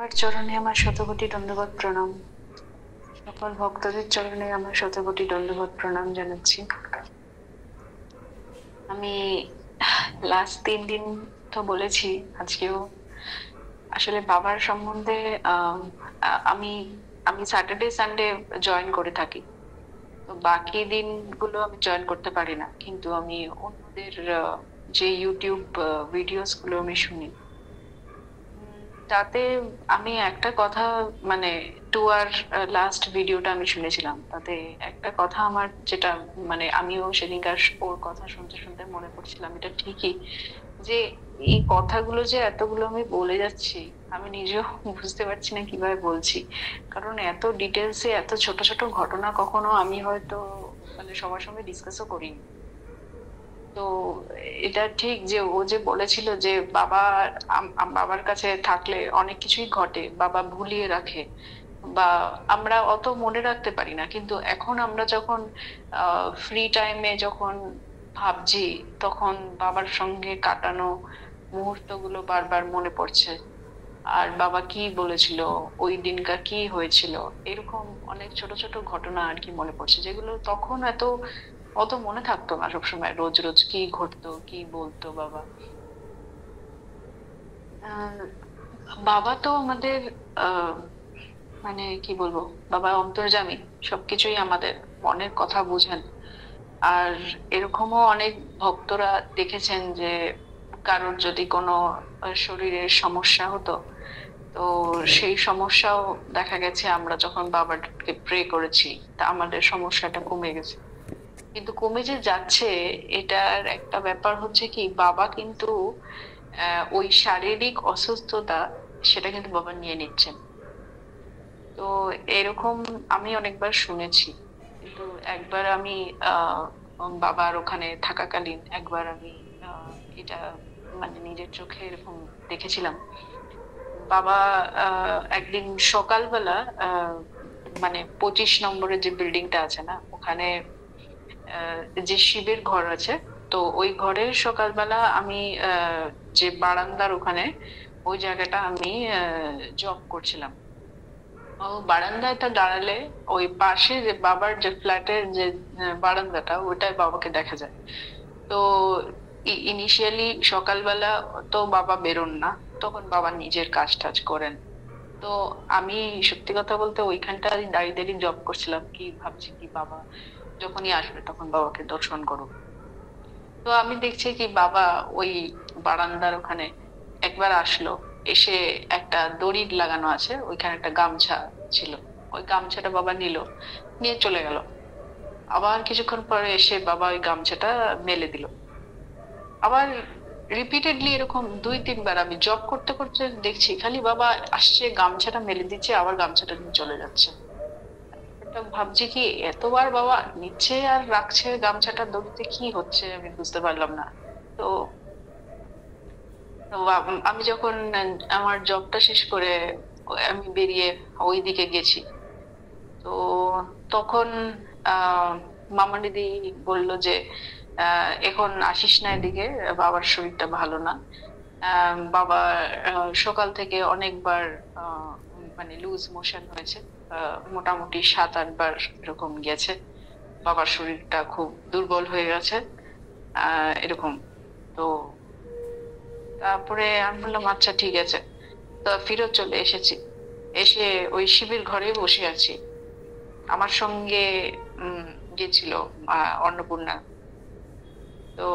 বাবার চরণে আমার শতকোটি দণ্ডবত প্রণাম। সকল ভক্তদের চরণে আমার শতকোটি দণ্ডবত প্রণাম জানাচ্ছি। আমি লাস্ট 3 দিন তো বলেছি, আজকেও আসলে বাবার সম্বন্ধে আমি আমি স্যাটারডে সানডে জয়েন করে থাকি, তো বাকি দিনগুলো আমি জয়েন করতে পারি না, কিন্তু আমি অন্যদের যে ইউটিউব ভিডিওস গুলো আমি শুনি, তাতে আমি একটা কথা, মানে টুয়ার লাস্ট ভিডিওটা আমি শুনেছিলাম, তাতে একটা কথা আমার যেটা, মানে আমিও সেদিনকার ওর কথা শুনতে শুনতে মনে পড়ছিলাম, এটা ঠিকই যে এই কথাগুলো যে এতগুলো আমি বলে যাচ্ছি, আমি নিজেও বুঝতে পারছি না কিভাবে বলছি, কারণ এত ডিটেলসে এত ছোট ছোট ঘটনা কখনো আমি হয়তো মানে সবার সঙ্গে ডিসকাসও করিনি। তো এটা ঠিক যে ও যে বলেছিল যে বাবার কাছে থাকলে অনেক কিছুই ঘটে, বাবা ভুলিয়ে রাখে বা আমরা অত মনে রাখতে পারি না, কিন্তু এখন আমরা যখন ফ্রি টাইমে যখন ভাবছি, তখন বাবার সঙ্গে কাটানো মুহূর্তগুলো বারবার মনে পড়ছে। আর বাবা কি বলেছিল, ওই দিনকার কি হয়েছিল, এরকম অনেক ছোট ছোট ঘটনা আর কি মনে পড়ছে, যেগুলো তখন অত মনে থাকতো না সবসময়, রোজ রোজ কি ঘটতো কি বলতো বাবা। আহ, বাবা তো আমাদের আহ মানে কি বলবো, বাবা অন্তর্যামী, সবকিছুই আমাদের মনের কথা বুঝেন। আর এরকমও অনেক ভক্তরা দেখেছেন যে কারোর যদি কোনো শরীরের সমস্যা হতো, তো সেই সমস্যাও দেখা গেছে আমরা যখন বাবাকে প্রে করেছি, তা আমাদের সমস্যাটা কমে গেছে। কিন্তু কমে যে যাচ্ছে, এটার একটা ব্যাপার হচ্ছে কি, বাবা কিন্তু ওই শারীরিক অসুস্থতা, সেটা কিন্তু বাবা নিয়ে নিচ্ছেন। তো এরকম আমি অনেকবার শুনেছি, কিন্তু একবার আমি আহ বাবার ওখানে থাকাকালীন একবার আমি এটা মানে নিজের চোখে এরকম দেখেছিলাম। বাবা একদিন সকালবেলা আহ মানে 25 নম্বরের যে বিল্ডিংটা আছে না, ওখানে আহ, যে শিবের ঘর আছে, তো ওই ঘরের সকালবেলা আমি যে বারান্দার ওখানে, ওই জায়গাটা আমি জব করছিলাম। ও বারান্দাটা দাঁড়ালে ওই পাশে যে বাবার যে ফ্ল্যাটের যে বারান্দাটা, ওটাই বাবাকে দেখা যায়। তো ইনিশিয়ালি সকালবেলা তো বাবা বেরোন না, তখন বাবা নিজের কাজ টাজ করেন। তো আমি সত্যি কথা বলতে ওইখানটায় দাঁড়িয়ে দাঁড়িয়ে জব করছিলাম, কি ভাবছি কি বাবা যখনই আসবে তখন বাবাকে দর্শন করো। তো আমি দেখছি কি বাবা ওই বারান্দার ওখানে একবার আসলো, এসে একটা দড়ি লাগানো আছে ওইখানে, একটা গামছা ছিল, ওই গামছাটা বাবা নিল, নিয়ে চলে গেল। আবার কিছুক্ষণ পরে এসে বাবা ওই গামছাটা মেলে দিল। আবার রিপিটেডলি এরকম 2-3 বার আমি জব করতে করতে দেখছি, খালি বাবা আসছে, গামছাটা মেলে দিচ্ছে, আবার গামছাটা নিয়ে চলে যাচ্ছে। এটা ভাবছি কি, এতবার বাবা নিচ্ছে আর রাখছে গামছাটা, দড়িতে কি হচ্ছে আমি বুঝতে পারলাম না। তো তো আমি যখন আমার জবটা শেষ করে আমি বেরিয়ে ওই দিকে গেছি, তো তখন আহ মামা দিদি বললো যে এখন আসিস না এদিকে, বাবার শরীরটা ভালো না। বাবা সকাল থেকে অনেকবার মানে লুজ মোশন হয়েছে, মোটামুটি 7-8 বার এরকম গেছে, বাবার শরীরটা খুব দুর্বল হয়ে গেছে এরকম। তো তারপরে আমি বললাম আচ্ছা ঠিক আছে, তো ফিরত চলে এসেছি। এসে ওই শিবের ঘরে বসে আছি, আমার সঙ্গে উম গেছিল অন্নপূর্ণা। তো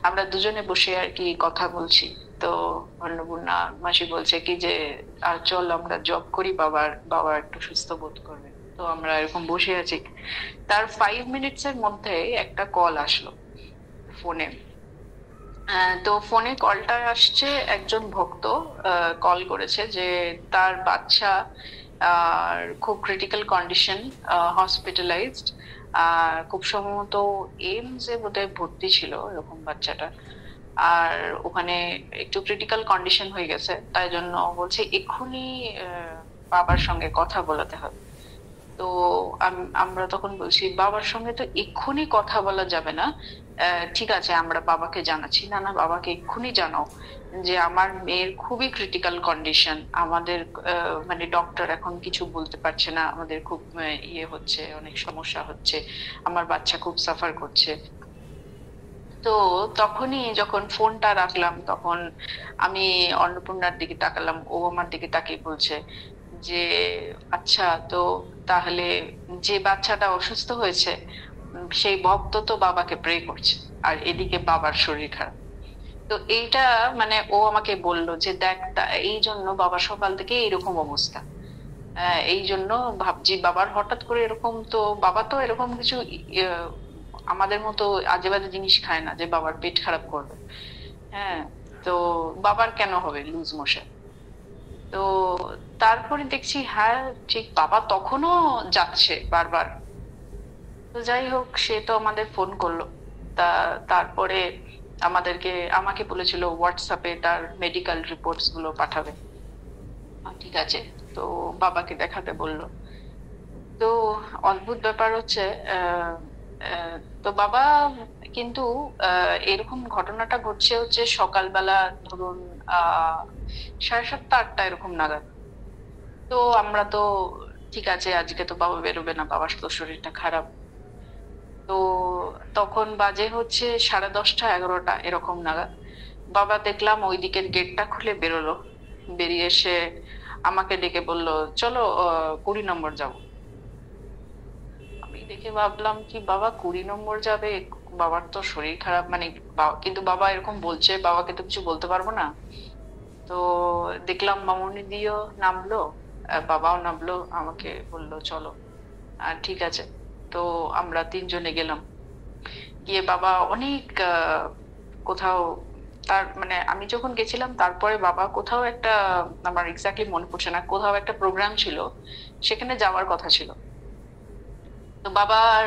আমরা দুজনে বসে আর কি কথা বলছি। তো অন্নপূর্ণা মাসি বলছে কি যে আর চল আমরা জব করি, বাবা একটু সুস্থ বোধ করবে। তো আমরা এরকম বসে আছি, তার 5 মিনিটসের মধ্যে একটা কল আসলো ফোনে। তো ফোনে কলটা আসছে, একজন ভক্ত কল করেছে যে তার বাচ্চা খুব ক্রিটিক্যাল কন্ডিশন, হসপিটালাইজড, খুব সম্ভবত এইমস এ বোধহয় ভর্তি ছিল এরকম বাচ্চাটা। আর ওখানে একটু ক্রিটিক্যাল কন্ডিশন হয়ে গেছে, তাই জন্য বলছে এক্ষুনি বাবার সঙ্গে কথা বলাতে হবে। তো আমরা তখন বলছি বাবার সঙ্গে তো এক্ষুনি কথা বলা যাবে না, ঠিক আছে আমরা বাবাকে জানাচ্ছি। না না, বাবাকে এক্ষুনি জানাও যে আমার মেয়ের খুবই ক্রিটিক্যাল কন্ডিশন, আমাদের মানে ডক্টর এখন কিছু বলতে পারছে না, আমাদের খুব ইয়ে হচ্ছে, অনেক সমস্যা হচ্ছে, আমার বাচ্চা খুব সাফার করছে। তো তখনই যখন ফোনটা রাখলাম, তখন আমি অন্নপূর্ণার দিকে তাকালাম, ও আমার দিকে তাকিয়ে বলছে যে আচ্ছা, তো তাহলে যে বাচ্চাটা অসুস্থ হয়েছে সেই ভক্ত তো বাবাকে প্রে করছে, আর এদিকে বাবার শরীর খারাপ। তো এইটা মানে ও আমাকে বলল যে দেখ, এই জন্য বাবার সকাল থেকে এরকম অবস্থা। এই জন্য ভাবছি বাবার হঠাৎ করে এরকম, তো বাবা তো এরকম কিছু আমাদের মতো আজে বাজে জিনিস খায় না যে বাবার পেট খারাপ করবে। হ্যাঁ, তো বাবার কেন হবে লুজ মোশন? তো তারপরে দেখছি হ্যাঁ ঠিক, বাবা তখনও যাচ্ছে বারবার। তো যাই হোক, সে তো আমাদের ফোন করলো। তা তারপরে আমাকে বলেছিল হোয়াটসঅ্যাপে তার মেডিকেল রিপোর্টস গুলো পাঠাবে। ঠিক আছে, তো বাবাকে দেখাতে বললো। তো অদ্ভুত ব্যাপার হচ্ছে, আহ আহ, তো বাবা কিন্তু এরকম ঘটনাটা ঘটছে হচ্ছে সকালবেলা, ধরুন 7:30 8টা এরকম নাগাদ। তো আমরা তো ঠিক আছে, আজকে তো বাবা বেরোবে না, বাবার তো শরীরটা খারাপ। তো তখন বাজে হচ্ছে 10:30 11টা এরকম নাগাদ। বাবা দেখলাম ওই দিকের গেটটা খুলে বেরোলো, বেরিয়ে এসে আমাকে ডেকে বললো চলো 20 নম্বর যাবো। আমি দেখে ভাবলাম কি বাবা 20 নম্বর যাবে, বাবার তো শরীর খারাপ, মানে কিন্তু বাবা এরকম বলছে, বাবাকে তো কিছু বলতে পারবো না। তো দেখলাম মামুনি দিও নামলো, বাবাও নামলো, আমাকে বললো চলো। আর ঠিক আছে, তো আমরা তিনজনে গেলাম। গিয়ে বাবা অনেক কোথাও, তার মানে আমি যখন গেছিলাম তারপরে বাবা কোথাও একটা, আমার এক্স্যাক্টলি মনে পড়ছে না, কোথাও একটা প্রোগ্রাম ছিল, সেখানে যাওয়ার কথা ছিল। তো বাবার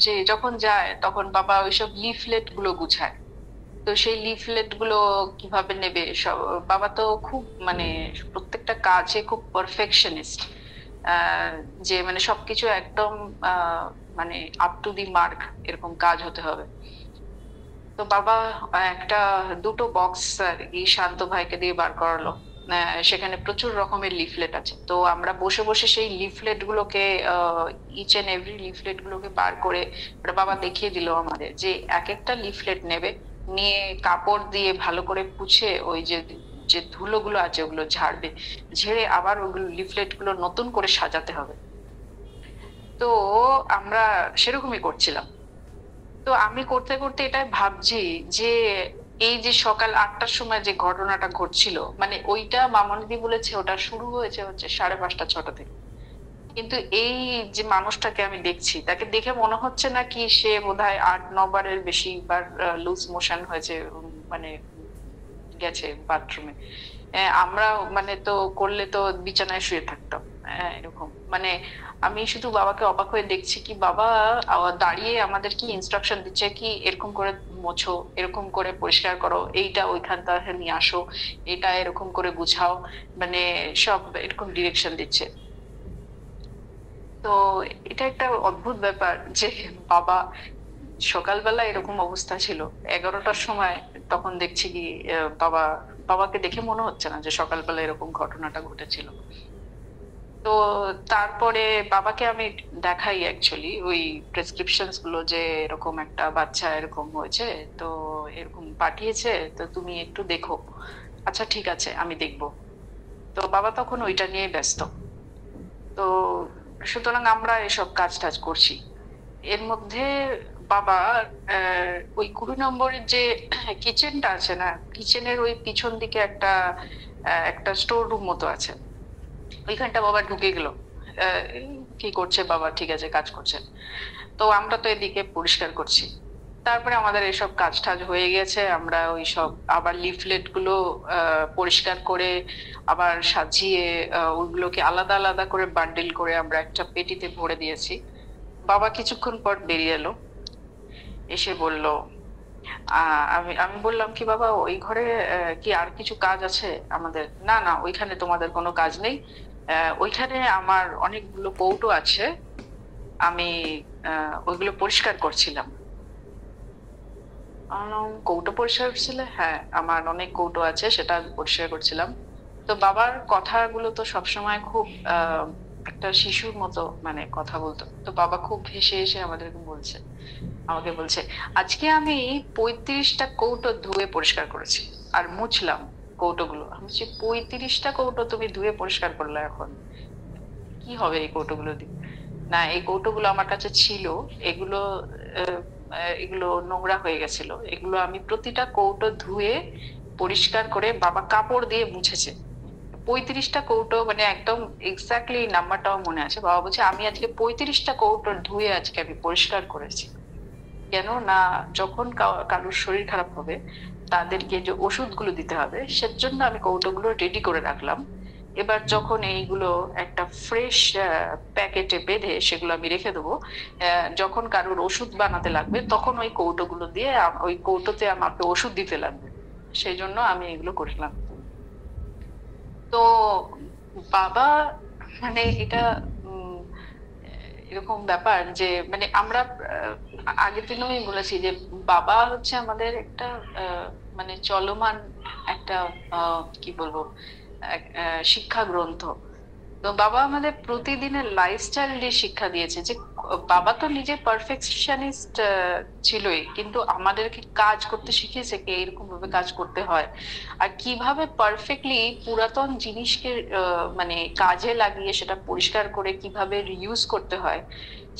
যে যখন যায় তখন বাবা ওইসব লিফলেট গুলো গুছায়। তো সেই লিফলেট গুলো কিভাবে নেবে সব, বাবা তো খুব মানে প্রত্যেকটা কাজে খুব পারফেকশনিস্ট, যে মানে সবকিছু একদম আহ মানে আপ টু দি মার্ক এরকম কাজ হতে হবে। তো বাবা একটা দুটো বক্স আর কি শান্ত ভাইকে দিয়ে বার করালো। সেখানে প্রচুর রকমের লিফলেট আছে। তো আমরা বসে বসে সেই লিফলেট গুলোকে, ইচ এন্ড এভরি লিফলেট গুলোকে বার করে ওটা বাবা দেখিয়ে দিল আমাদের, যে এক একটা লিফলেট নেবে, নিয়ে কাপড় দিয়ে ভালো করে পুছে ওই যে যে ধুলোগুলো আছে ওগুলো ঝাড়বে, ঝেড়ে আবার ওগুলো লিফলেট গুলো নতুন করে সাজাতে হবে। তো আমরা সেরকমই করছিলাম। তো আমি করতে করতে এটাই ভাবছি যে এই যে সকাল 8টার সময় যে ঘটনাটা ঘটছিল, মানে ওইটা মামনিদি বলেছে ওটা শুরু হয়েছে হচ্ছে 5:30 6টা থেকে। কিন্তু এই যে মানুষটাকে আমি দেখছি, তাকে দেখে মনে হচ্ছে না কি সে বোধহয় 8 9 বারের বেশি বার লুজ মোশন হয়েছে, মানে গেছে বাথরুমে। আমরা মানে তো করলে তো বিছানায় শুয়ে থাকতাম, এরকম মানে। আমি শুধু বাবাকে অবাক হয়ে দেখছি কি বাবা দাঁড়িয়ে আমাদের কি ইনস্ট্রাকশন দিচ্ছে কি এরকম করে মোছো, এরকম করে পরিষ্কার করো, এইটা ওইখান থেকে নিয়ে আসো, এটা এরকম করে গুছাও, মানে সব এরকম ডিরেকশন দিচ্ছে। তো এটা একটা অদ্ভুত ব্যাপার যে বাবা সকালবেলা এরকম অবস্থা ছিল 11টার সময়, তখন দেখছি কি বাবাকে দেখে মনে হচ্ছে না যে সকালবেলা এরকম ঘটনাটা ঘটেছিল। তো তারপরে বাবাকে আমি দেখাই অ্যাকচুয়ালি ওই প্রেসক্রিপশনস গুলো, যে এরকম একটা বাচ্চা এরকম হয়েছে, তো এরকম পাঠিয়েছে, তো তুমি একটু দেখো। আচ্ছা ঠিক আছে, আমি দেখবো। তো বাবা তখন ওইটা নিয়ে ব্যস্ত। তো সুতরাং আমরা এসব কাজ টাজ করছি। এর মধ্যে বাবা ওই 20 নম্বরের যে কিচেনটা আছে না, কিচেনের ওই পিছন দিকে একটা স্টোর রুম মতো আছে, ওইখানটা বাবা ঢুকে গেল। এই কি করছে বাবা, ঠিক আছে কাজ করছেন। তো আমরা তো এদিকে পরিষ্কার করছি। তারপরে আমাদের এসব কাজ টাজ হয়ে গেছে, আমরা ওই সব আবার লিফলেট গুলো পরিষ্কার করে আবার সাজিয়ে ওইগুলোকে আলাদা আলাদা করে বান্ডিল করে আমরা একটা পেটিতে ভরে দিয়েছি। বাবা কিছুক্ষণ পর বেরিয়ে এলো, এসে বলল, আমি আমি বললাম কি বাবা ওই ঘরে কি আর কিছু কাজ আছে আমাদের? না না, ওইখানে তোমাদের কোনো কাজ নেই, ওইখানে আমার অনেকগুলো কৌটো আছে, আমি ওইগুলো পরিষ্কার করছিলাম। কৌটো পরিষ্কার করছিলে? হ্যাঁ, আমার অনেক কৌটো আছে, সেটা আমি পরিষ্কার করছিলাম। তো বাবার কথাগুলো তো সবসময় খুব একটা শিশুর মতো মানে কথা বলতো। তো বাবা খুব হেসে হেসে আমাকে বলছে, আজকে আমি 35টা কৌটো ধুয়ে পরিষ্কার করেছি আর মুছলাম কৌটোগুলো। আমি বলছি, 35টা কৌটো তুমি ধুয়ে পরিষ্কার করলে? এখন কি হবে এই কৌটোগুলো দিয়ে? না, এই কৌটোগুলো আমার কাছে ছিল, এগুলো আহ, এগুলো নোংরা হয়ে গেছিল, এগুলো আমি প্রতিটা কৌটো ধুয়ে পরিষ্কার করে বাবা কাপড় দিয়ে মুছেছে। 35টা কৌটো, মানে একদম এক্স্যাক্টলি নাম্বারটাও মনে আছে। বাবা বলছে, আমি আজকে 35টা কৌটো ধুয়ে আজকে আমি পরিষ্কার করেছি। কেন না, যখন কারোর শরীর খারাপ হবে তাদেরকে যে ওষুধগুলো দিতে হবে সেজন্য আমি কৌটোগুলো রেডি করে রাখলাম। এবার যখন এইগুলো একটা ফ্রেশ প্যাকেটে বেঁধে সেগুলো আমি রেখে দেবো, যখন কারোর ওষুধ বানাতে লাগবে তখন ওই কৌটোগুলো দিয়ে ওই কৌটোতে আমাকে ওষুধ দিতে লাগবে, সেই জন্য আমি এগুলো করলাম। তো বাবা মানে এটা উম, এরকম ব্যাপার যে মানে আমরা আগের দিনও আমি বলেছি যে বাবা হচ্ছে আমাদের একটা আহ, মানে চলমান একটা কি বলবো, শিক্ষা গ্রন্থ। তো বাবা আমাদের প্রতিদিনের লাইফস্টাইল দিয়ে শিক্ষা দিয়েছে যে বাবা তো নিজে পারফেকশনিস্ট ছিলই, কিন্তু আমাদেরকে কাজ করতে শিখিয়েছে কি এরকম ভাবে কাজ করতে হয়, আর কিভাবে পারফেক্টলি পুরাতন জিনিসকে মানে কাজে লাগিয়ে সেটা পরিষ্কার করে কিভাবে রিউজ করতে হয়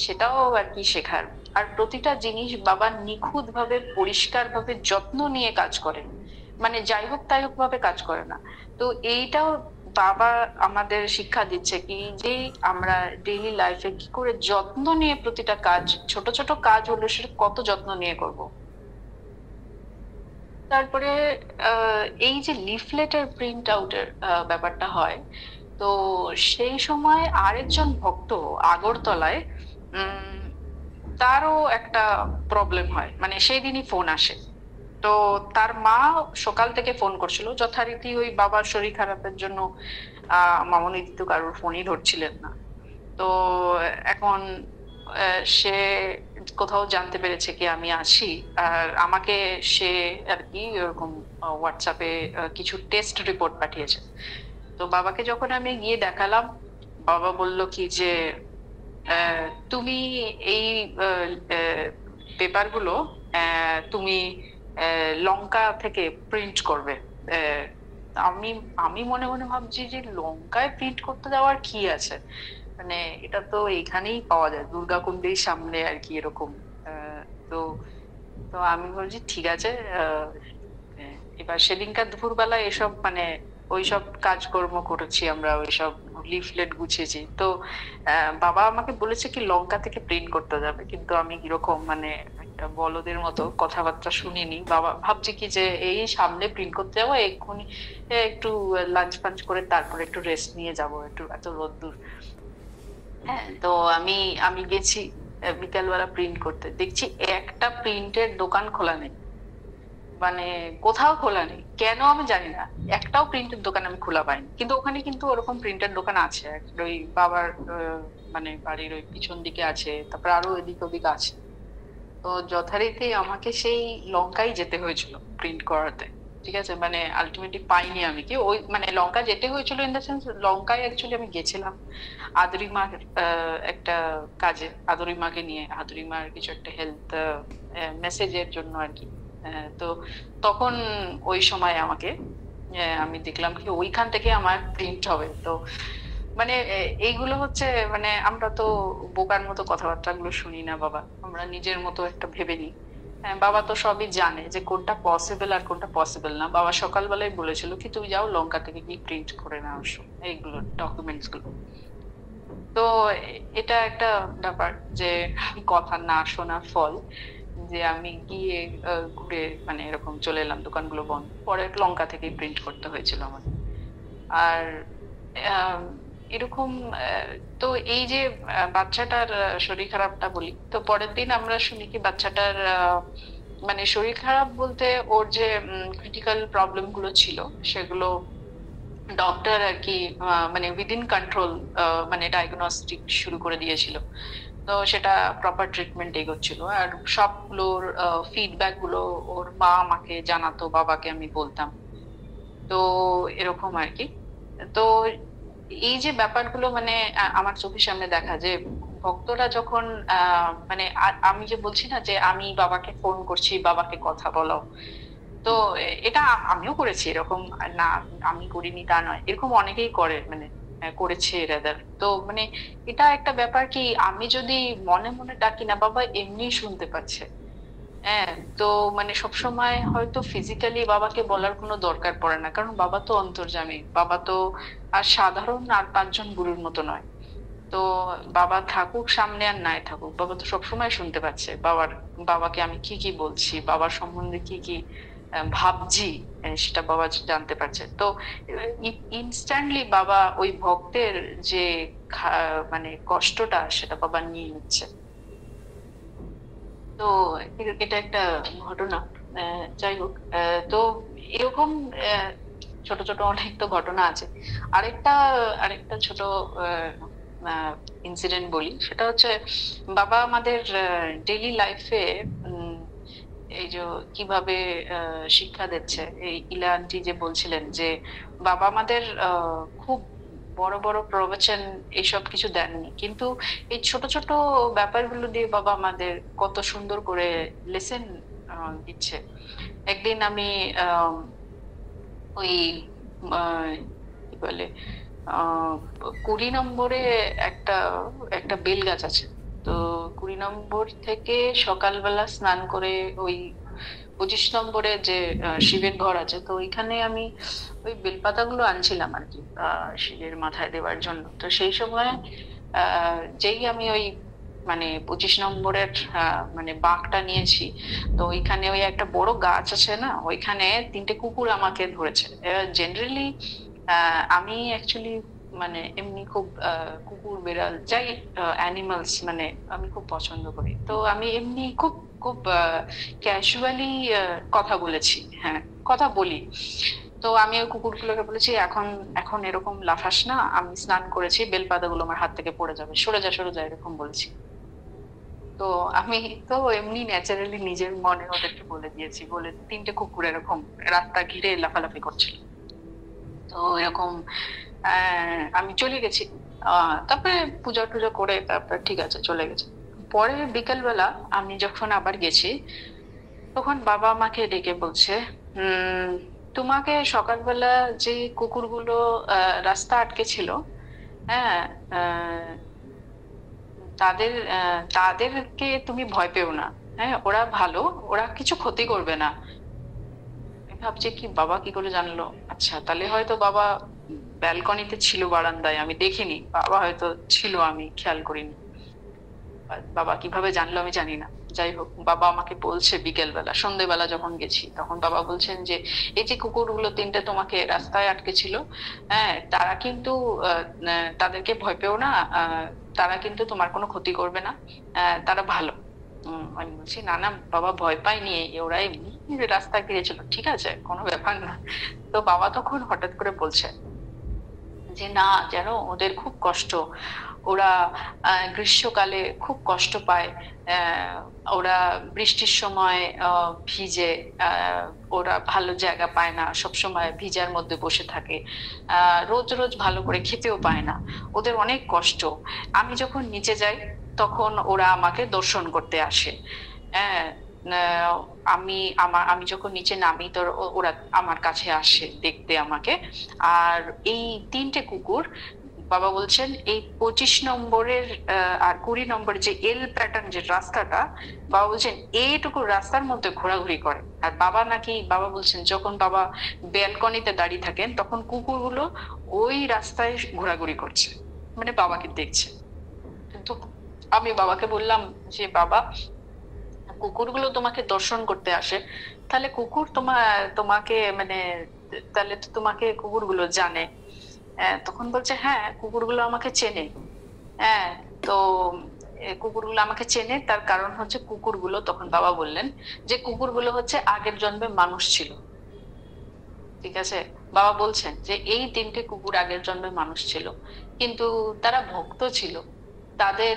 সেটাও আর কি শেখার। আর প্রতিটা জিনিস বাবা নিখুঁত ভাবে পরিষ্কার ভাবে যত্ন নিয়ে কাজ করেন, মানে যাই হোক তাই হোক ভাবে কাজ করে না। তো এইটাও বাবা আমাদের শিক্ষা দিচ্ছে কি যে আমরা ডেইলি লাইফে কি করে যত্ন নিয়ে প্রতিটা কাজ, ছোট ছোট কাজ হলো সেটা কত যত্ন নিয়ে করব। তারপরে এই যে লিফলেটের প্রিন্ট আউটের ব্যাপারটা হয়, তো সেই সময় আরেকজন ভক্ত আগরতলায়, উম তারও একটা প্রবলেম হয়, মানে সেই দিনই ফোন আসে। তো তার মা সকাল থেকে ফোন করছিল যথারীতি, ওই বাবার শরীর খারাপের জন্য মামনি দিদি তো কারোর ফোনই ধরছিলেন না। তো এখন সে কোথাও জানতে পেরেছে কি আমি আছি, আর আমাকে সে আর কি এরকম হোয়াটসঅ্যাপে কিছু টেস্ট রিপোর্ট পাঠিয়েছে। তো বাবাকে যখন আমি গিয়ে দেখালাম, বাবা বলল কি যে তুমি এই পেপারগুলো তুমি লঙ্কা থেকে প্রিন্ট করবে। আহ, আমি আমি মনে মনে ভাবছি যে লঙ্কায় প্রিন্ট করতে যাওয়ার কি আছে, মানে এটা তো এইখানেই পাওয়া যায় দুর্গাকুণ্ডের সামনে আর কি এরকম। তো তো আমি বলছি ঠিক আছে। আহ, এবার সেদিনকার দুপুরবেলা এসব মানে ওইসব কাজকর্ম করেছি আমরা, ওইসব লিফলেট গুছিয়েছি। তো বাবা আমাকে বলেছে কি লঙ্কা থেকে প্রিন্ট করতে যাবে, কিন্তু আমি কিরকম মানে একটা বলদের মতো কথাবার্তা শুনিনি। বাবা ভাবছি কি যে এই সামনে প্রিন্ট করতে যাবো এক্ষুনি, একটু লাঞ্চ ফাঞ্চ করে তারপর একটু রেস্ট নিয়ে যাব, একটু এত রোদ্দুর। হ্যাঁ, তো আমি আমি গেছি বিকালবেলা প্রিন্ট করতে, দেখছি একটা প্রিন্টের দোকান খোলা নেই, মানে কোথাও খোলা নেই, কেন আমি জানি না। একটাও প্রিন্টের দোকান আমি খোলা পাইনি, কিন্তু ওখানে কিন্তু ওরকম প্রিন্টের দোকান আছে একটা, ওই বাবার মানে বাড়ির ওই পিছন দিকে আছে, তারপর আরো এদিক ওদিক আছে। তো যথারীতি আমাকে সেই লঙ্কাই যেতে হয়েছিল প্রিন্ট করাতে। ঠিক আছে, মানে আলটিমেটলি পাইনি আমি কি ওই, মানে লঙ্কা যেতে হয়েছিল ইন দ্য সেন্স লঙ্কায় অ্যাকচুয়ালি আমি গেছিলাম আদুরি মার একটা কাজে, আদুরি মাকে নিয়ে, আদুরি মার কিছু একটা হেলথ মেসেজের জন্য আর কি। তো তখন ওই সময় আমাকে আমি দেখলাম কি ওইখান থেকে আমার প্রিন্ট হবে। তো মানে এইগুলো হচ্ছে মানে আমরা তো বোকার মতো কথাবার্তা গুলো শুনি না বাবা, আমরা নিজের মতো একটা ভেবে নিই। বাবা তো সবই জানে যে কোনটা পসিবল আর কোনটা পসিবল না। বাবা সকালবেলায় বলেছিল কি তুমি যাও লঙ্কা থেকে কি প্রিন্ট করে নাও এইগুলো ডকুমেন্টস গুলো। তো এটা একটা ব্যাপার যে কথা না শোনা ফল, যে আমি গিয়ে ঘুরে মানে এরকম চলে এলাম, দোকানগুলো বন্ধ, পরে লঙ্কা থেকেই প্রিন্ট করতে হয়েছিল আমাকে। আর আম, এরকম তো এই যে বাচ্চাটার শরীর খারাপটা বলি, তো পরের দিন আমরা শুনি কি বাচ্চাটার মানে শরীর খারাপ বলতে ওর যে ক্রিটিক্যাল প্রবলেম গুলো ছিল সেগুলো ডক্টর আর কি মানে উইদিন কন্ট্রোল মানে ডায়াগনস্টিক শুরু করে দিয়েছিল। তো সেটা প্রপার ট্রিটমেন্ট এগোচ্ছিল, আর সবগুলোর ফিডব্যাক গুলো ওর মা আমাকে জানাতো, বাবাকে আমি বলতাম। তো এরকম আর কি। তো এই যে ব্যাপারগুলো মানে আমার চোখের সামনে দেখা যে ভক্তরা যখন মানে আমি যে বলছি না যে আমি বাবাকে ফোন করছি, বাবাকে কথা বলো, তো এটা আমিও করেছি এরকম। না, আমি করিনি তা নয়, এরকম অনেকেই করে, মানে করেছে রাদার। তো মানে এটা একটা ব্যাপার কি, আমি যদি মনে মনে ডাকি না, বাবা এমনি শুনতে পাচ্ছে। হ্যাঁ। তো মানে সবসময় হয়তো ফিজিক্যালি বাবাকে বলার কোনো দরকার পড়ে না, কারণ বাবা তো অন্তর্যামী, বাবা তো আর সাধারণ আর পাঁচজন গুরুর মতো নয়। তো বাবা থাকুক সামনে আর নাই থাকুক, বাবা তো সবসময় শুনতে পাচ্ছে বাবাকে আমি কি কি বলছি, বাবার সম্বন্ধে কি কি ভাবছি, সেটা বাবা জানতে পারছে। তো ইনস্ট্যান্টলি বাবা ওই ভক্তের যে মানে কষ্টটা সেটা বাবা নিয়ে নিচ্ছে। তো এটা একটা ঘটনা। যাই হোক, তো এরকম আহ, ছোট ছোট অনেক তো ঘটনা আছে। আরেকটা আরেকটা ছোট ইনসিডেন্ট বলি, সেটা হচ্ছে বাবা আমাদের ডেইলি লাইফে এই যে কিভাবে শিক্ষা দিচ্ছে। এই ইলা আন্টি যে বলছিলেন যে বাবা আমাদের খুব বড় বড় প্রবচন এইসব কিছু দেননি, কিন্তু এই ছোট ছোট ব্যাপারগুলো দিয়ে বাবা আমাদের কত সুন্দর করে লেসন দিচ্ছে। একদিন আমি আহ ওই কি বলে 20 নম্বরে একটা একটা বেল গাছ আছে। তো 20 নম্বর থেকে সকালবেলা স্নান করে ওই 25 নম্বরে যে শিবের ঘর আছে, তো ওইখানে আমি ওই বেলপাতাগুলো আনছিলাম আর কি শিবের মাথায় দেওয়ার জন্য। তো সেই সময় যেই আমি ওই মানে 25 নম্বরের মানে বাঁকটা নিয়েছি, তো ওইখানে ওই একটা বড় গাছ আছে না, ওইখানে 3টে কুকুর আমাকে ধরেছে। জেনারেলি আমি অ্যাকচুয়ালি মানে এমনি খুব কুকুর বেড়াল যাই অ্যানিমালস মানে আমি খুব পছন্দ করি। তো আমি এমনি খুব খুব ক্যাজুয়ালি কথা বলেছি, হ্যাঁ কথা বলি। তো আমি ওই কুকুরগুলোকে বলেছি, এখন এখন এরকম লাফাস না, আমি স্নান করেছি, বেলপাতাগুলো আমার হাত থেকে পড়ে যাবে, সরে যা সরে যা, এরকম বলেছি। তো আমি তো এমনি ন্যাচারালি নিজের মনে ওদেরকে বলে দিয়েছি, বলে 3টে কুকুর এরকম রাস্তা ঘিরে লাফালাফি করছিল। তো এরকম আমি চলে গেছি। তারপরে পূজা টুজা করে তারপর ঠিক আছে চলে গেছে। পরে বিকেল বেলা আমি যখন আবার গেছি, তখন বাবা আমাকে ডেকে বলছে, উম তোমাকে সকালবেলা যে কুকুরগুলো রাস্তা আটকে ছিল, হ্যাঁ, তাদেরকে তুমি ভয় পেও না। হ্যাঁ, ওরা ভালো, ওরা কিছু ক্ষতি করবে না। আমি ভাবছি কি বাবা কি করে জানলো। আচ্ছা, তাহলে হয়তো বাবা ব্যালকনিতে ছিল, বারান্দায় আমি দেখিনি, বাবা হয়তো ছিল, আমি খেয়াল করিনি। বাবা কিভাবে জানলো আমি জানি না। যাই হোক, বাবা আমাকে বলছে বিকেল বেলা, সন্ধ্যেবেলা যখন গেছি তখন বাবা বলছেন যে এই যে কুকুরগুলো 3টে তোমাকে রাস্তায় আটকে ছিল, হ্যাঁ তারা কিন্তু তাদেরকে ভয় পেও না, তারা কিন্তু তোমার কোনো ক্ষতি করবে না, তারা ভালো। আমি বলছি না না বাবা, ভয় পাইনি, ওরা এমনি রাস্তা ঘিরেছিল, ঠিক আছে কোনো ব্যাপার না। তো বাবা তখন হঠাৎ করে বলছে যে না, যেন ওদের খুব কষ্ট, ওরা গ্রীষ্মকালে খুব কষ্ট পায়, আহ, ওরা বৃষ্টির সময় ভিজে, ওরা ভালো জায়গা পায় না, সব সময় ভিজার মধ্যে বসে থাকে, রোজ রোজ ভালো করে খেতেও পায় না, ওদের অনেক কষ্ট। আমি যখন নিচে যাই তখন ওরা আমাকে দর্শন করতে আসে। হ্যাঁ, আহ, আমি যখন নিচে নামি তো ওরা আমার কাছে আসে দেখতে আমাকে। আর এই 3টে কুকুর, বাবা বলছেন এই 25 নম্বরের আর 20 নম্বরের যে এল প্যাটার্ন যে রাস্তাটা, বাবা বলছেন এইটুকু রাস্তার মধ্যে ঘোরাঘুরি করে। আর বাবা বলছেন যখন বাবা ব্যালকনিতে দাঁড়িয়ে থাকেন তখন কুকুরগুলো ওই রাস্তায় ঘোরাঘুরি করছে, মানে বাবাকে দেখছে। কিন্তু আমি বাবাকে বললাম যে বাবা, কুকুরগুলো তোমাকে দর্শন করতে আসে, তাহলে কুকুর তোমাকে মানে তাহলে তো তোমাকে কুকুরগুলো জানে। তখন বলছে হ্যাঁ কুকুরগুলো আমাকে চেনে। হ্যাঁ। তো কুকুরগুলো আমাকে চেনে, তার কারণ হচ্ছে কুকুরগুলো, তখন বাবা বললেন যে কুকুরগুলো হচ্ছে আগের জন্মে মানুষ ছিল। ঠিক আছে। বাবা বলছেন যে এই 3টে কুকুর আগের জন্মে মানুষ ছিল, কিন্তু তারা ভক্ত ছিল, তাদের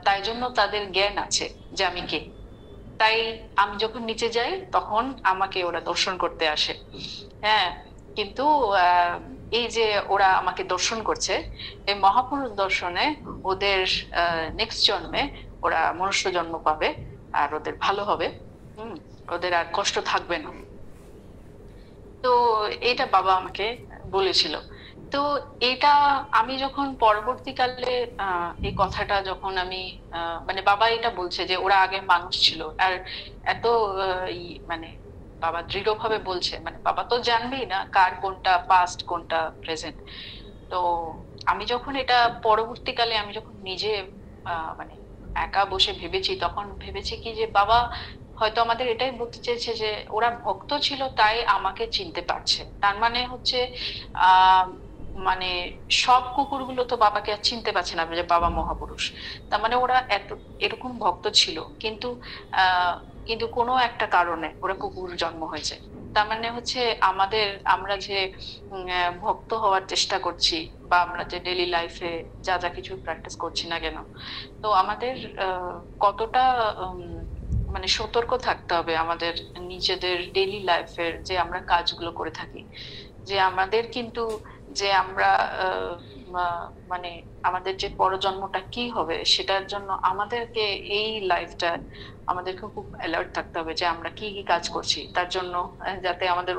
তাই জন্য তাদের জ্ঞান আছে যে আমি কে। তাই আমি যখন নিচে যাই তখন আমাকে ওরা দর্শন করতে আসে। হ্যাঁ, কিন্তু আহ, এই যে ওরা আমাকে দর্শন করছে, এই মহাপুরুষ দর্শনে ওদের নেক্সট জন্মে ওরা মনুষ্য জন্ম পাবে, আর ওদের ভালো হবে। হম, ওদের আর কষ্ট থাকবে না। তো এটা বাবা আমাকে বলেছিল। তো এটা আমি যখন পরবর্তীকালে এই কথাটা যখন আমি মানে বাবা এটা বলছে যে ওরা আগে মানুষ ছিল, আর এত মানে বাবা দৃঢ়ভাবে বলছে, মানে বাবা তো জানবেই না কার কোনটা পাস্ট কোনটা প্রেজেন্ট। তো আমি যখন এটা পরবর্তীকালে আমি যখন নিজে মানে একা বসে ভেবেছি, তখন ভেবেছি কি যে বাবা হয়তো আমাদের এটাই বলতে চেয়েছে যে ওরা ভক্ত ছিল তাই আমাকে চিনতে পারছে। তার মানে হচ্ছে আহ মানে সব কুকুরগুলো তো বাবাকে আর চিনতে পারছে না যে বাবা মহাপুরুষ। তার মানে ওরা এত এরকম ভক্ত ছিল, কিন্তু আহ কিন্তু কোনো একটা কারণে ওরা কুকুর জন্ম হয়েছে। তার মানে হচ্ছে আমাদের আমরা যে ভক্ত হওয়ার চেষ্টা করছি, বা আমরা যে ডেইলি লাইফে যা যা কিছু প্র্যাকটিস করছি না কেন, তো আমাদের কতটা উম, মানে সতর্ক থাকতে হবে আমাদের নিজেদের ডেইলি লাইফের যে আমরা কাজগুলো করে থাকি, যে আমাদের কিন্তু যে আমরা মানে আমাদের যে পরজন্মটা কি হবে সেটার জন্য আমাদেরকে এই লাইফটা আমাদেরকে খুব অ্যালার্ট থাকতে হবে যে আমরা কি কি কাজ করছি তার জন্য, যাতে আমাদের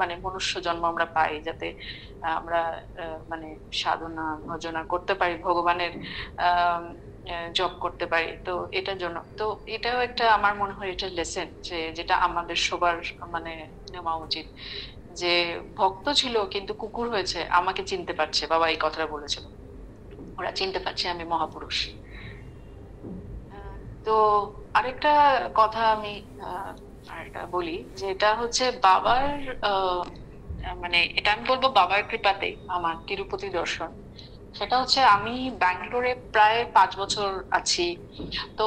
মানে মনুষ্য জন্ম আমরা পাই, যাতে আমরা মানে সাধনা ভজনা করতে পারি, ভগবানের আহ জব করতে পারি। তো এটার জন্য তো এটাও একটা আমার মনে হয় এটা লেসেন যে যেটা আমাদের সবার মানে নেওয়া উচিত, যে ভক্ত ছিল কিন্তু কুকুর হয়েছে আমাকে চিনতে পারছে। বাবা এই কথাটা বলেছিল, ওরা চিনতে পারছে আমি মহাপুরুষ। তো আরেকটা কথা আমি আরেকটা বলি, যে এটা হচ্ছে বাবার আহ মানে এটা আমি বলবো বাবার কৃপাতে আমার তিরুপতি দর্শন। সেটা হচ্ছে আমি ব্যাঙ্গালোরে প্রায় 5 বছর আছি। তো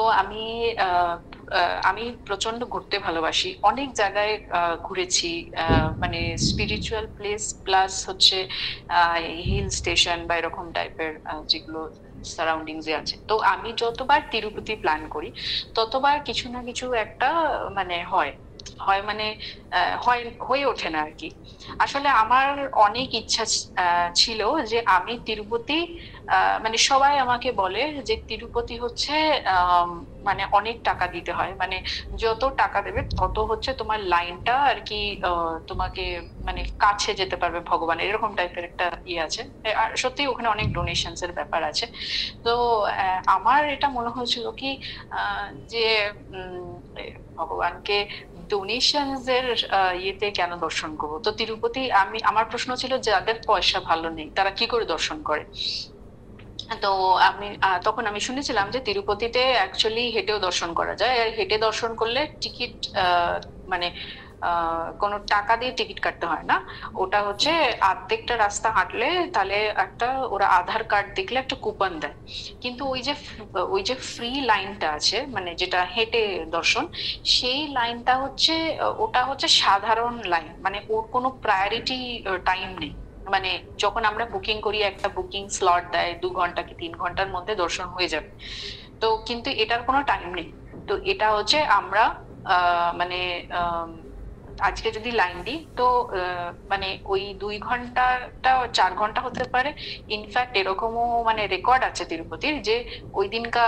আমি প্রচন্ড ঘুরতে ভালোবাসি, অনেক জায়গায় ঘুরেছি, মানে স্পিরিচুয়াল প্লেস প্লাস হচ্ছে হিল স্টেশন বা এরকম টাইপের যেগুলো সারাউন্ডিংস এ আছে। তো আমি যতবার তিরুপতি প্ল্যান করি ততবার কিছু না কিছু একটা মানে হয় হয় মানে হয় হয়ে ওঠে না আর কি। আসলে আমার অনেক ইচ্ছা ছিল যে আমি তিরুপতি মানে সবাই আমাকে বলে যে তিরুপতি হচ্ছে মানে অনেক টাকা দিতে হয়, মানে যত টাকা দেবে তত হচ্ছে তোমার লাইনটা আর কি তোমাকে মানে কাছে যেতে পারবে ভগবানের, এরকম টাইপের একটা ইয়ে আছে। আর সত্যি ওখানে অনেক ডোনেশনস এর ব্যাপার আছে। তো আমার এটা মনে হয়েছিল কি যে ভগবানকে ডোনেশনস এর ইয়েতে কেন দর্শন করবো। তো তিরুপতি আমি আমার প্রশ্ন ছিল যাদের পয়সা ভালো নেই তারা কি করে দর্শন করে। তো আমি তখন আমি শুনেছিলাম যে তিরুপতিতে অ্যাকচুয়ালি হেঁটেও দর্শন করা যায়, আর হেঁটে দর্শন করলে টিকিট মানে কোনো টাকা দিয়ে টিকিট কাটতে হয় না। ওটা হচ্ছে অর্ধেকটা রাস্তা হাঁটলে তাহলে একটা ওরা আধার কার্ড দেখলে একটা কুপন দেয়। কিন্তু ওই যে ফ্রি লাইনটা আছে মানে যেটা হেঁটে দর্শন, সেই লাইনটা হচ্ছে ওটা হচ্ছে সাধারণ লাইন, মানে ওর কোনো প্রায়োরিটি টাইম নেই। মানে যখন আমরা বুকিং করি একটা বুকিং স্লট দেয় 2 ঘন্টা কি 3 ঘন্টার মধ্যে দর্শন হয়ে যাবে। তো কিন্তু এটার কোনো টাইম নেই। তো এটা হচ্ছে আমরা মানে আজকে যদি লাইন দিই তো মানে ওই 2 ঘন্টাটা 4 ঘন্টা হতে পারে। ইনফ্যাক্ট এরকমও মানে রেকর্ড আছে তিরুপতির যে ওই দিনকা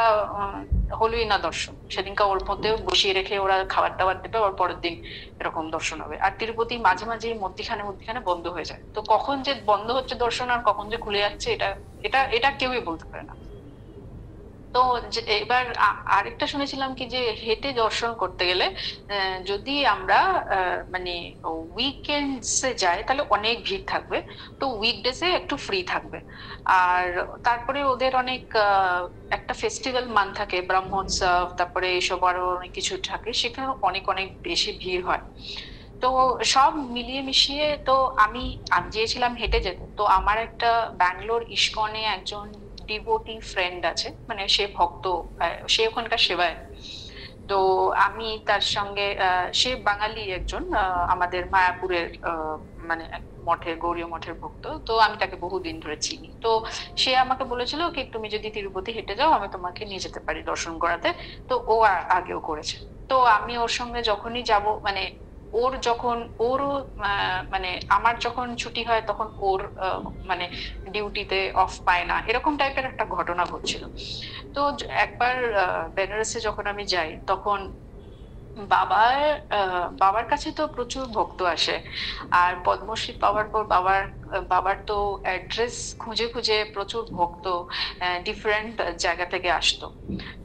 হলোই না দর্শন, সেদিনকা ওর মধ্যে বসিয়ে রেখে ওরা খাবার দাবার দেবে, ওর পরের দিন এরকম দর্শন হবে। আর তিরুপতি মাঝে মাঝে মধ্যিখানে মধ্যিখানে বন্ধ হয়ে যায়, তো কখন যে বন্ধ হচ্ছে দর্শন আর কখন যে খুলে যাচ্ছে এটা এটা এটা কেউই বলতে পারে না। তো এবার আরেকটা শুনেছিলাম কি যে হেঁটে দর্শন করতে গেলে যদি আমরা মানে উইকেন্ডসে যাই তাহলে অনেক ভিড় থাকবে, তো উইকডেজে একটু ফ্রি থাকবে। আর তারপরে ওদের অনেক একটা ফেস্টিভ্যাল মান থাকে, ব্রহ্মোৎসব, তারপরে এসব আরো অনেক কিছু থাকে, সেখানে অনেক অনেক বেশি ভিড় হয়। তো সব মিলিয়ে মিশিয়ে তো আমি আমি চেয়েছিলাম হেঁটে যেতে। তো আমার একটা ব্যাঙ্গালোর ইস্কনে একজন ডিভোটি ফ্রেন্ড আছে, মানে সে ভক্ত, সে ওখানকার সেবায়। তো আমি তার সঙ্গে সে বাঙালি একজন, আমাদের মায়াপুরের মানে এক মঠের, গৌড়ীয় মঠের ভক্ত। তো আমি তাকে বহুদিন ধরে চিনি। তো সে আমাকে বলেছিল কি তুমি যদি তিরুপতি হেঁটে যাও আমি তোমাকে নিয়ে যেতে পারি দর্শন করাতে। তো ও আগেও করেছে। তো আমি ওর সঙ্গে যখনই যাব, মানে ওর যখন ওরও মানে আমার যখন ছুটি হয় তখন ওর মানে ডিউটিতে অফ পায় না, এরকম টাইপের একটা ঘটনা ঘটছিল। তো একবার বেনারসে যখন আমি যাই তখন বাবার বাবার কাছে তো প্রচুর ভক্ত আসে। আর পদ্মশ্রী পাওয়ার পর বাবার তো অ্যাড্রেস খুঁজে খুঁজে প্রচুর ভক্ত ডিফারেন্ট জায়গা থেকে আসতো।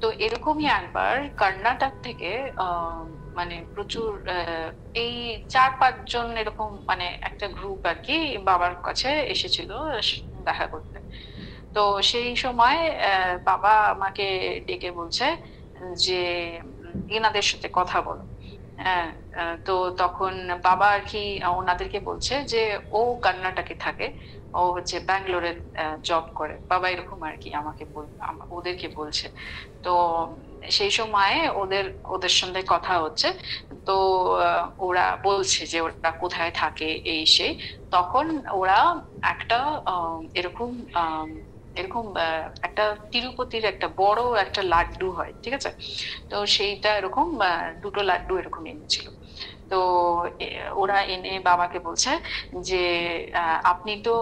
তো এরকমই একবার কর্ণাটক থেকে মানে প্রচুর এই 4-5 জন এরকম, মানে একটা গ্রুপ আর কি বাবার কাছে এসেছিল দেখা করতে। তো সেই সময় বাবা আমাকে ডেকে বলছে যে এনাদের সাথে কথা বলো। হ্যাঁ। তো তখন বাবা আর কি ওনাদেরকে বলছে যে ও কর্ণাটকে থাকে, ও হচ্ছে ব্যাঙ্গালোরে জব করে, বাবা এরকম আর কি আমাকে ওদেরকে বলছে। তো সেই সময় ওদের ওদের সঙ্গে কথা হচ্ছে। তো ওরা বলছে যে ওরা কোথায় থাকে এই সেই। তখন ওরা একটা এরকম এরকম একটা তিরুপতির একটা বড় একটা লাড্ডু হয়, ঠিক আছে? তো সেইটা এরকম দুটো লাড্ডু এরকম এনেছিল। তো ওরা এনে বাবাকে বলছে যে আপনি তো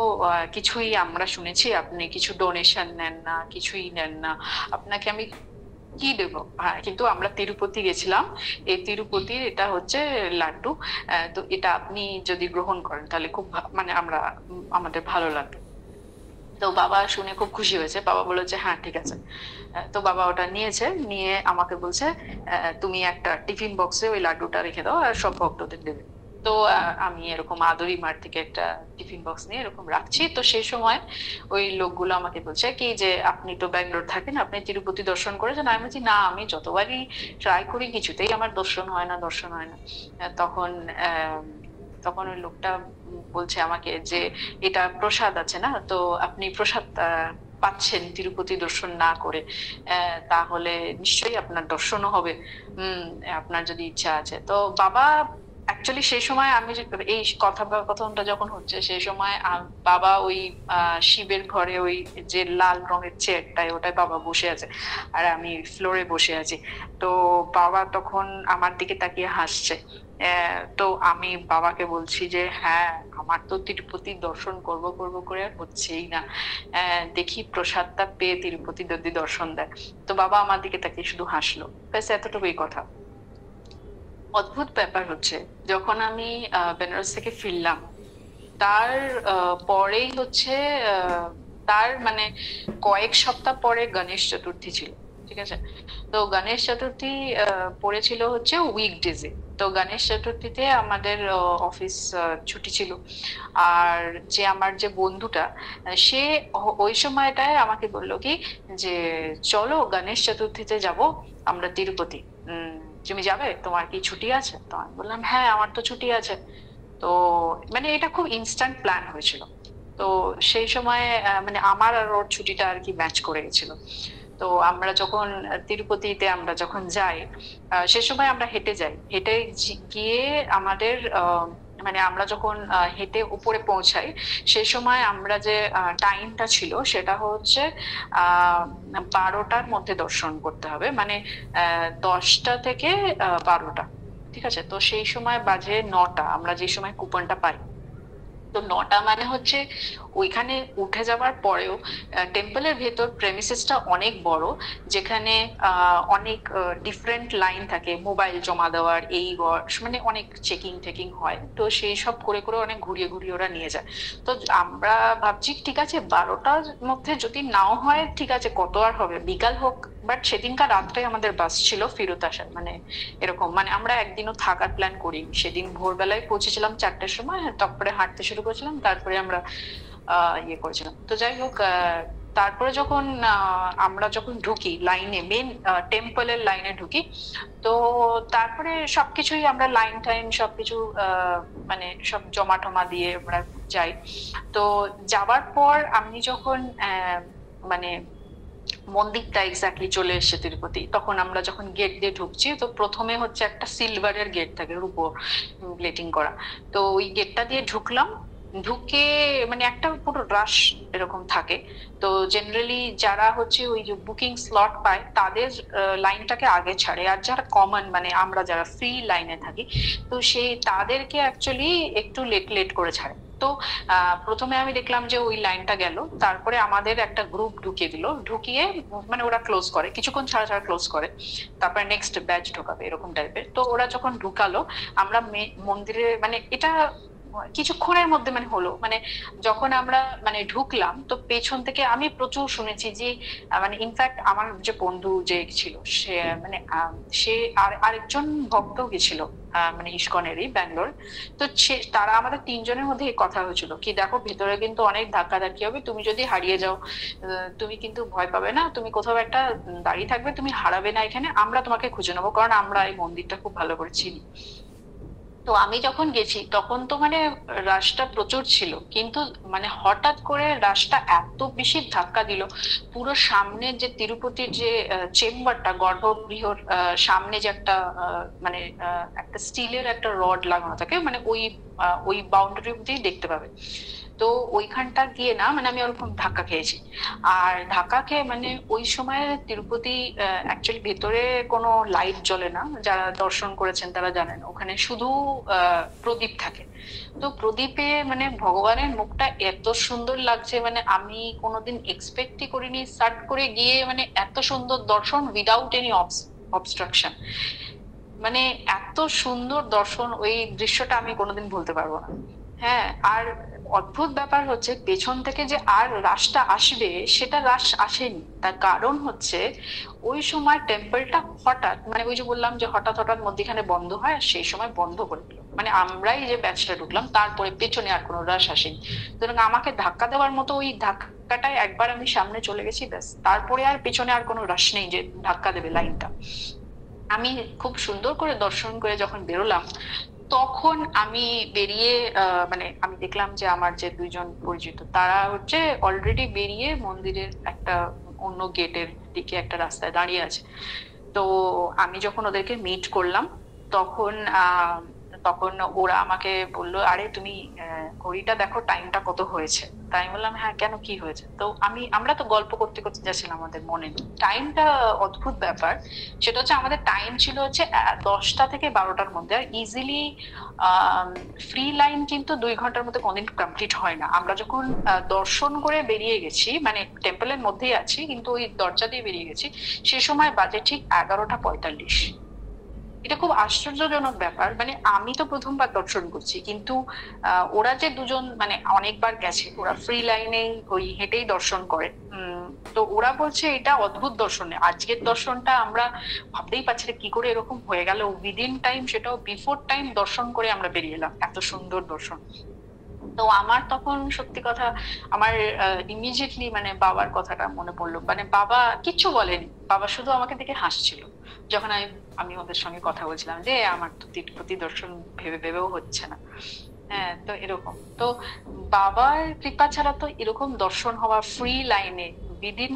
কিছুই, আমরা শুনেছি আপনি কিছু ডোনেশন নেন না, কিছুই নেন না, আপনাকে আমি কি দেবো? হ্যাঁ, কিন্তু আমরা তিরুপতি গেছিলাম, এই তিরুপতির এটা হচ্ছে লাড্ডু। তো এটা আপনি যদি গ্রহণ করেন তাহলে খুব মানে আমরা আমাদের ভালো লাগবে। তো বাবা শুনে খুব খুশি হয়েছে, বাবা বলেছে হ্যাঁ ঠিক আছে। তো বাবা ওটা নিয়েছে, নিয়ে আমাকে বলছে তুমি একটা টিফিন বক্সে ওই লাড্ডুটা রেখে দাও আর সব ভক্তদের দেবে। তো আমি এরকম আদরি মার থেকে একটা টিফিন বক্স নিয়ে এরকম রাখছি। তো সেই সময় ওই লোকগুলো আমাকে বলছে কি যে আপনি তো ব্যাঙ্গালোর থাকেন, আপনি তিরুপতি দর্শন করেছেন? আমি বলছি না, আমি যতবারই ট্রাই করি কিছুতেই আমার দর্শন হয় না, দর্শন হয় না। তখন তখন ওই লোকটা বলছে আমাকে যে এটা প্রসাদ আছে না, তো আপনি প্রসাদ পাচ্ছেন তিরুপতি দর্শন না করে, তাহলে নিশ্চয়ই আপনার দর্শনও হবে। আপনার যদি ইচ্ছা আছে। তো বাবা অ্যাকচুয়ালি সেই সময় আমি এই কথোপকথনটা যখন হচ্ছে সেই সময় বাবা ওই শিবের ঘরে ওই যে লাল রঙের চেয়ারটায় ওটায় বাবা বসে আছে, আর আমি ফ্লোরে বসে আছি। তো বাবা তখন আমার দিকে তাকিয়ে হাসছে। তো আমি বাবাকে বলছি যে হ্যাঁ, আমার তো তিরুপতি দর্শন করব করব করে আর হচ্ছেই না, দেখি প্রসাদটা পেয়ে তিরুপতি যদি দর্শন দেয়। তো বাবা আমার দিকে তাকিয়ে শুধু হাসলো, ব্যাস এতটুকুই কথা। অদ্ভুত ব্যাপার হচ্ছে যখন আমি বেনারস থেকে ফিরলাম তার পরেই হচ্ছে তার মানে কয়েক সপ্তাহ পরে গণেশ চতুর্থী ছিল, ঠিক আছে? তো গণেশ চতুর্থী পড়েছিল হচ্ছে উইকডেজে। তো গণেশ চতুর্থীতে আমাদের অফিস ছুটি ছিল। আর যে আমার যে বন্ধুটা সে ওই সময়টায় আমাকে বললো কি যে চলো গণেশ চতুর্থীতে যাব আমরা তিরুপতি। তুমি যাবে? তোমার কি ছুটি আছে? তো আমি বললাম হ্যাঁ আমার তো ছুটি আছে। তো মানে এটা খুব ইনস্ট্যান্ট প্ল্যান হয়েছিল। তো সেই সময় মানে আমার আর ওর ছুটিটা আর কি ম্যাচ করে গেছিল। তো আমরা যখন তিরুপতিতে আমরা যখন যাই সে সময় আমরা হেঁটে যাই, হেঁটে গিয়ে আমাদের মানে আমরা যখন হেঁটে উপরে পৌঁছাই সে সময় আমরা যে টাইমটা ছিল সেটা হচ্ছে 12টার মধ্যে দর্শন করতে হবে, মানে 10টা থেকে 12টা, ঠিক আছে? তো সেই সময় বাজে 9টা, আমরা যে সময় কুপনটা পাই। তো 9টা মানে হচ্ছে ওইখানে উঠে যাওয়ার পরেও টেম্পলের ভেতর প্রেমিসেসটা অনেক বড়, যেখানে অনেক ডিফারেন্ট লাইন থাকে মোবাইল জমা দেওয়ার, এই মানে অনেক চেকিং টেকিং হয়। তো সেই সব করে করে অনেক ঘুরিয়ে ঘুরিয়ে ওরা নিয়ে যায়। তো আমরা ভাবছি ঠিক আছে 12টার মধ্যে যদি নাও হয় ঠিক আছে, কত আর হবে, বিকাল হোক। বাট সেদিনকার রাত্রে আমাদের বাস ছিল ফেরত আসার, মানে এরকম মানে আমরা একদিনও থাকার প্ল্যান করি। সেদিন ভোরবেলায় পৌঁছেছিলাম 4টার সময়, তারপরে হাঁটতে শুরু করেছিলাম, তারপরে আমরা ইয়ে করেছিলাম। তো যাই হোক তারপরে যখন আমরা যখন ঢুকি লাইনে, মেন টেম্পলের লাইনে ঢুকি, তো তারপরে সবকিছুই আমরা লাইন টাইন সবকিছু মানে সব জমা টমা দিয়ে আমরা যাই। তো যাওয়ার পর আমি যখন মানে মন্দিরটা এক্স্যাক্টলি চলে এসেছে তিরুপতি। তখন আমরা যখন গেট দিয়ে ঢুকছি, তো প্রথমে হচ্ছে একটা সিলভারের গেট থাকে রূপো প্লেটিং করা। তো ওই গেটটা দিয়ে ঢুকলাম। ঢুকে মানে একটা পুরো রাশ এরকম থাকে। তো জেনারেলি যারা হচ্ছে ওই যে বুকিং স্লট পায় তাদের লাইনটাকে আগে ছাড়ে, আর যারা কমন মানে আমরা যারা ফ্রি লাইনে থাকি, তো সেই তাদেরকে অ্যাকচুয়ালি একটু লেট লেট করে ছাড়ে। তো প্রথমে আমি দেখলাম যে ওই লাইনটা গেল, তারপরে আমাদের একটা গ্রুপ ঢুকিয়ে দিল, ঢুকিয়ে মানে ওরা ক্লোজ করে, কিছুক্ষণ ছাড়া ছাড়া ক্লোজ করে, তারপরে নেক্সট ব্যাচ ঢোকাবে এরকম টাইপের। তো ওরা যখন ঢুকালো, আমরা মন্দিরে মানে এটা কিছুক্ষণের মধ্যে মানে হলো, মানে যখন আমরা মানে ঢুকলাম, তো পেছন থেকে আমি প্রচুর শুনেছি যে মানে ইনফ্যাক্ট আমার যে বন্ধু যে ছিল সে মানে সে আর আরেকজন ভক্ত গেছিল মানে ইস্কনেরই, ব্যাঙ্গালোর। তো তারা আমাদের তিনজনের মধ্যে এই কথা হয়েছিল কি, দেখো ভেতরে কিন্তু অনেক ধাক্কাধাক্কি হবে, তুমি যদি হারিয়ে যাও তুমি কিন্তু ভয় পাবে না, তুমি কোথাও একটা দাঁড়িয়ে থাকবে, তুমি হারাবে না এখানে, আমরা তোমাকে খুঁজে নেবো, কারণ আমরা এই মন্দিরটা খুব ভালো করে চিনি। তো আমি যখন গেছি তখন তো মানে রাশটা প্রচুর ছিল, কিন্তু মানে হঠাৎ করে রাশটা এত বেশি ধাক্কা দিল, পুরো সামনে যে তিরুপতির যে চেম্বারটা গর্ভগৃহর সামনে যে একটা মানে একটা স্টিলের একটা রড লাগানো থাকে, মানে ওই বাউন্ডারি অব্দি দেখতে পাবে। তো ওইখানটা গিয়ে না মানে আমি ওরকম ধাক্কা খেয়েছি। আর ধাক্কা খেয়ে মানে ওই সময় তিরুপতি অ্যাকচুয়ালি ভেতরে কোনো লাইট জ্বলে না, যারা দর্শন করেছেন তারা জানেন, ওখানে শুধু প্রদীপ থাকে। তো প্রদীপে মানে ভগবানের মুখটা এত সুন্দর লাগছে, মানে আমি কোনোদিন এক্সপেক্টই করিনি, সার্ট করে গিয়ে মানে এত সুন্দর দর্শন উইদাউট এনি অবস্ট্রাকশন। মানে এত সুন্দর দর্শন, ওই দৃশ্যটা আমি কোনোদিন ভুলতে পারবো না। হ্যাঁ, আর অদ্ভুত ব্যাপার হচ্ছে পেছন থেকে যে আর রাশটা আসবে, সেটা রাশ আসেনি। তার কারণ হচ্ছে ওই সময় টেম্পলটা হঠাৎ মানে ওই যে বললাম যে হঠাৎ হঠাৎ মধ্যিখানে বন্ধ হয়, আর সেই সময় বন্ধ করে দিল, মানে আমরাই যে ব্যাচটা ঢুকলাম তারপরে পেছনে আর কোনো রাশ আসেনি। সুতরাং আমাকে ধাক্কা দেওয়ার মতো ওই ধাক্কাটায় একবার আমি সামনে চলে গেছি, ব্যাস, তারপরে আর পেছনে আর কোনো রাশ নেই যে ধাক্কা দেবে লাইনটা। আমি খুব সুন্দর করে দর্শন করে যখন বেরোলাম, তখন আমি বেরিয়ে মানে আমি দেখলাম যে আমার যে দুইজন পরিচিত তারা হচ্ছে অলরেডি বেরিয়ে মন্দিরের একটা অন্য গেটের দিকে একটা রাস্তায় দাঁড়িয়ে আছে। তো আমি যখন ওদেরকে মিট করলাম, তখন তখন ওরা আমাকে বললো, আরে তুমি ঘড়িটা দেখো, টাইমটা কত হয়েছে। তাই আমি বললাম, হ্যাঁ কেন, কি হয়েছে? তো আমরা তো গল্প করতে করতে যাচ্ছিলাম আমাদের মনে, টাইমটা অদ্ভুত ব্যাপার, সেটা হচ্ছে আমাদের টাইম ছিল হচ্ছে 10টা থেকে 12টার মধ্যে। আর ইজিলি ফ্রি লাইন কিন্তু 2 ঘন্টার মধ্যে কোনদিন কমপ্লিট হয় না। আমরা যখন দর্শন করে বেরিয়ে গেছি, মানে টেম্পলের মধ্যেই আছি কিন্তু ওই দরজা দিয়ে বেরিয়ে গেছি, সে সময় বাজে ঠিক 11টা 45। এটা খুব আশ্চর্যজনক ব্যাপার, মানে আমি তো প্রথমবার দর্শন করছি, কিন্তু ওরা যে দুজন মানে অনেকবার গেছে, ওরা ফ্রি লাইনে ওই হেঁটেই দর্শন করে। তো ওরা বলছে এটা অদ্ভুত দর্শন, আজকের দর্শনটা আমরা ভাবতেই পারছি না কি করে এরকম হয়ে গেল উইদিন টাইম, সেটাও বিফোর টাইম দর্শন করে আমরা বেরিয়ে এলাম, এত সুন্দর দর্শন। তো আমার তখন সত্যি কথা আমার ইমিডিয়েটলি মানে বাবার কথাটা মনে পড়লো, মানে বাবা কিচ্ছু বলেনি, বাবা শুধু আমাকে দেখে হাসছিল যখন আমি আমি ওদের সঙ্গে কথা বলছিলাম যে আমার তো তিরুপতি দর্শন ভেবে ভেবেও হচ্ছে না। হ্যাঁ, তো এরকম তো বাবার কৃপা ছাড়া তো এরকম দর্শন হওয়া ফ্রি লাইনে উইদিন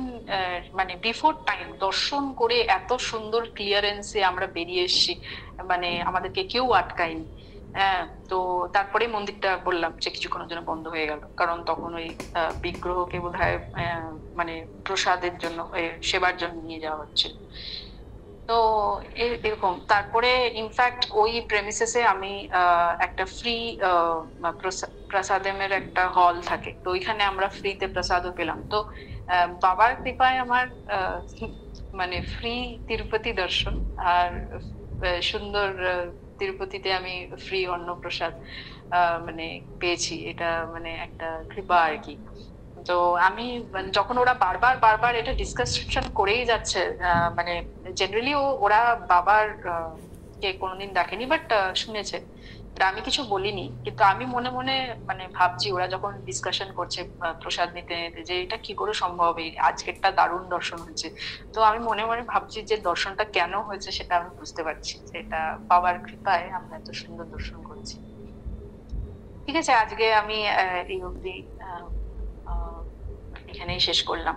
মানে বিফোর টাইম দর্শন করে এত সুন্দর ক্লিয়ারেন্সে আমরা বেরিয়ে এসেছি, মানে আমাদেরকে কেউ আটকায়নি। হ্যাঁ, তো তারপরে মন্দিরটা বললাম যে কিছুক্ষণের জন্য বন্ধ হয়ে গেল, কারণ তখন ওই বিগ্রহকে বোধহয় মানে প্রসাদের জন্য সেবার জন্য নিয়ে যাওয়া হচ্ছে। তো এরকম তারপরে ইনফ্যাক্ট ওই প্রেমিসেসে আমি একটা ফ্রি প্রসাদেমের একটা হল থাকে, তো ওইখানে আমরা ফ্রিতে প্রসাদও পেলাম। তো বাবার কৃপায় আমার মানে ফ্রি তিরুপতি দর্শন, আর সুন্দর তিরুপতিতে আমি ফ্রি অন্নপ্রসাদ মানে পেয়েছি, এটা মানে একটা কৃপা আর কি। তো আমি যখন ওরা বারবার বারবার এটা ডিসকাশন করেই যাচ্ছে, মানে জেনারেলি ওরা বাবার কে কোনোদিন দেখেনি, বাট শুনেছে, আমি কিছু বলিনি, কিন্তু আমি মনে মনে মানে ভাবছি ওরা যখন ডিসকাশন করছে প্রসাদ নিতে নিতে যে এটা কি করে সম্ভব, এই আজকেরটা দারুণ দর্শন হয়েছে। তো আমি মনে মনে ভাবছি যে দর্শনটা কেন হয়েছে সেটা আমি বুঝতে পারছি, যে এটা বাবার কৃপায় আমরা এত সুন্দর দর্শন করেছি। ঠিক আছে, আজকে আমি এই অবধি এখানেই শেষ করলাম।